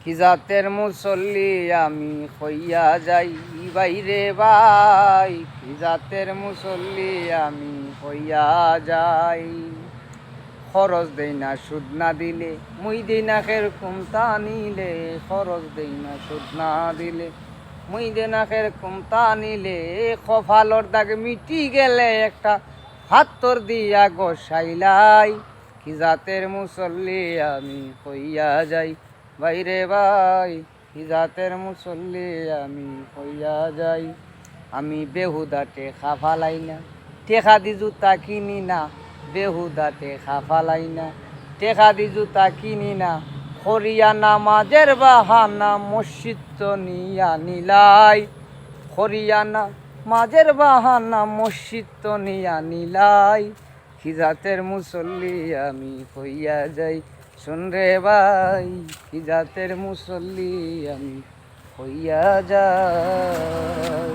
কি জাতের মুসল্লি আমি হইয়া যাই বাইরে ভাই, কি জাতের মুসল্লি আমি হইয়া যাই। খরচ দেই না সুদ না দিলে, মুই দেই না খের কুমতা নিলে। খরচ দেই না সুদ না দিলে, মুই দেই না খের কুমতা নিলে। কপালর দাগ মিটি গেলে একটা হাতর দিয়া গোসাইলাই। কি জাতের মুসল্লি আমি হইয়া যাই বাইরে ভাই, কি জাতের মুসল্লি আমি হইয়া যাই। আমি বেহুদা টেকা ফালাই না, টেকা দি জুতা কিনি না। বেহুদা টেকা ফালাই না, টেকা দি জুতা কিনি না। হরিয়া নামাজের বাহানা মসজিদ তো নিয়া নিলাই। হরিয়ানা মাঝের বাহানা মসজিদ তো নিয়া নিলাই। কি জাতের মুসল্লি আমি হইয়া যাই, শুন রে ভাই, কি জাতের মুসল্লি আমি হইয়া যাই।